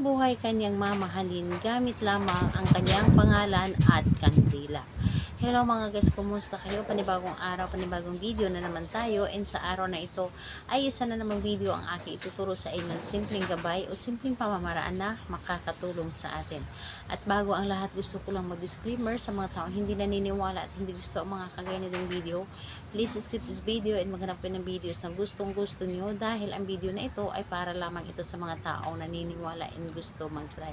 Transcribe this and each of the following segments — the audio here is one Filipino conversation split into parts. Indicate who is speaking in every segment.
Speaker 1: buhay kanyang mamahalin gamit lamang ang kanyang pangalan at kandila. Hello mga guys, kumusta kayo? Panibagong araw, panibagong video na naman tayo, and sa araw na ito ay isa na namang video ang aking ituturo sa inyo, simpleng gabay o simpleng pamamaraan na makakatulong sa atin. At bago ang lahat, gusto ko lang mag-disclaimer sa mga taong hindi naniniwala at hindi gusto ang mga kagaya nitong video. Please skip this video and maghanap kayo ng videos na gustong gusto nyo, dahil ang video na ito ay para lamang ito sa mga taong naniniwala and gusto mag-try.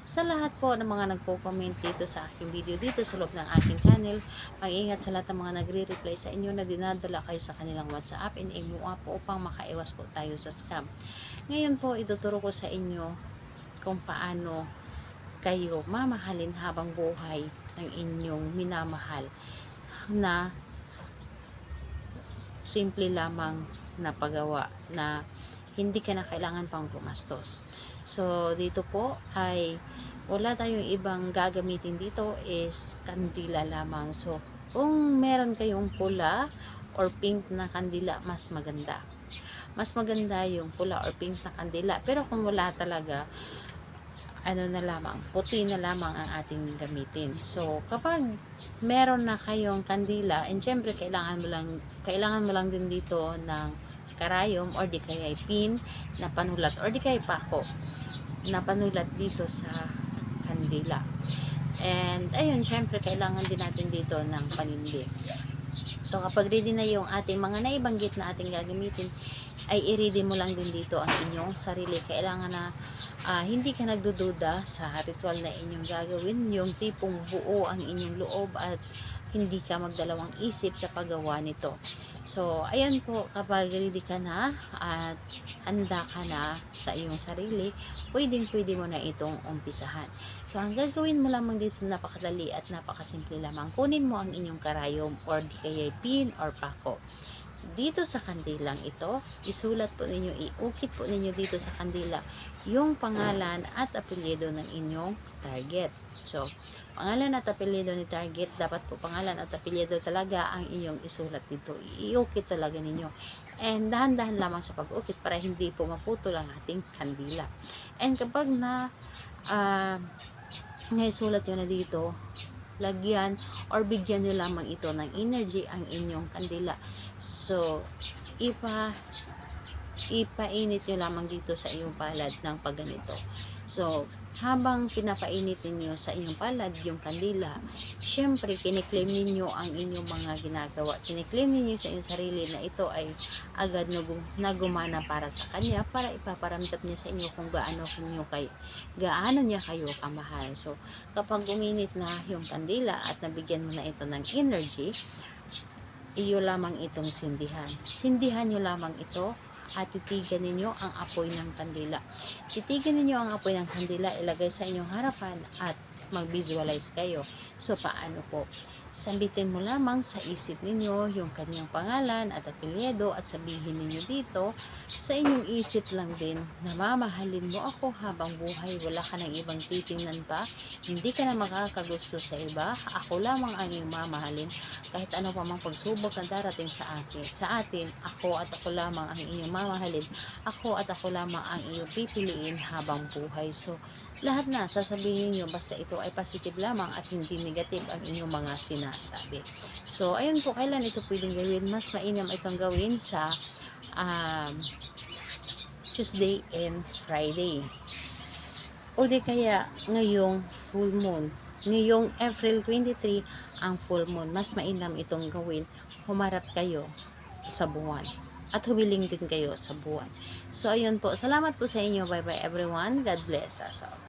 Speaker 1: Sa lahat po ng mga nagko-comment dito sa aking video dito sa loob ng aking channel, mag-ingat sa lahat ng mga nagre-reply sa inyo na dinadala kayo sa kanilang WhatsApp and imo po upang makaiwas po tayo sa scam. Ngayon po, ituturo ko sa inyo kung paano kayo mamahalin habang buhay ng inyong minamahal na simple lamang na paggawa na hindi ka na kailangan pang gumastos. So, dito po ay wala tayong ibang gagamitin dito, is kandila lamang. So, kung meron kayong pula or pink na kandila, mas maganda. Mas maganda yung pula or pink na kandila. Pero kung wala talaga, ano na lamang, puti na lamang ang ating gamitin. So, kapag meron na kayong kandila, and syempre kailangan mo lang din dito ng karayom or di kaya pin na panulat or di kaya pako na panulat dito sa kandila. And ayun, syempre kailangan din natin dito ng panindi. So kapag ready na yung ating mga naibanggit na ating gagamitin, ay i-ready mo lang din dito ang inyong sarili. Kailangan na hindi ka nagdududa sa ritual na inyong gagawin, yung tipong buo ang inyong loob at hindi ka magdalawang isip sa paggawa nito. So, ayan po, kapag ready ka na at handa ka na sa iyong sarili, pwede mo na itong umpisahan. So, ang gagawin mo lamang dito, napakadali at napakasimple lamang. Kunin mo ang inyong karayom or di kaya pin or pako. So, dito sa kandilang ito, isulat po ninyo, iukit po ninyo dito sa kandila yung pangalan at apelyido ng inyong target. So, pangalan at apelyido ni target, dapat po pangalan at apelyido talaga ang inyong isulat dito. Iukit talaga ninyo. And dahan-dahan lamang sa pag-ukit para hindi po maputol ang ating kandila. And kapag naisulat nyo na dito, lagyan or bigyan nyo lamang ito ng energy ang inyong kandila. So, ipainit nyo lamang dito sa inyong palad ng pagganito. So, habang pinapainit ninyo sa inyong palad yung kandila, syempre kiniklaim ninyo ang inyong mga ginagawa. Kiniklaim ninyo sa inyong sarili na ito ay agad na gumana para sa kanya, para ipaparamdam niya sa inyo kung gaano niya kayo kamahal. So, kapag uminit na yung kandila at nabigyan mo na ito ng energy, iyo lamang itong sindihan. Sindihan nyo lamang ito at titigan ninyo ang apoy ng kandila. Titigan ninyo ang apoy ng kandila, ilagay sa inyong harapan at mag-visualize kayo. So, paano po? Sambitin mo lamang sa isip ninyo yung kanyang pangalan at apelyido at sabihin ninyo dito sa inyong isip lang din na mamahalin mo ako habang buhay, wala ka ng ibang titingnan pa, hindi ka na makakagusto sa iba, ako lamang ang iyong mamahalin, kahit ano pa mang pagsubok na darating sa atin, ako at ako lamang ang inyong mamahalin, ako at ako lamang ang iyong pipiliin habang buhay. So, lahat na sasabihin nyo, basta ito ay positive lamang at hindi negative ang inyong mga sinasabi. So, ayun po, kailan ito pwedeng gawin? Mas mainam itong gawin sa Tuesday and Friday. O di kaya ngayong full moon. Ngayong April 23 ang full moon. Mas mainam itong gawin. Humarap kayo sa buwan. At humiling din kayo sa buwan. So, ayun po. Salamat po sa inyo. Bye-bye everyone. God bless us all.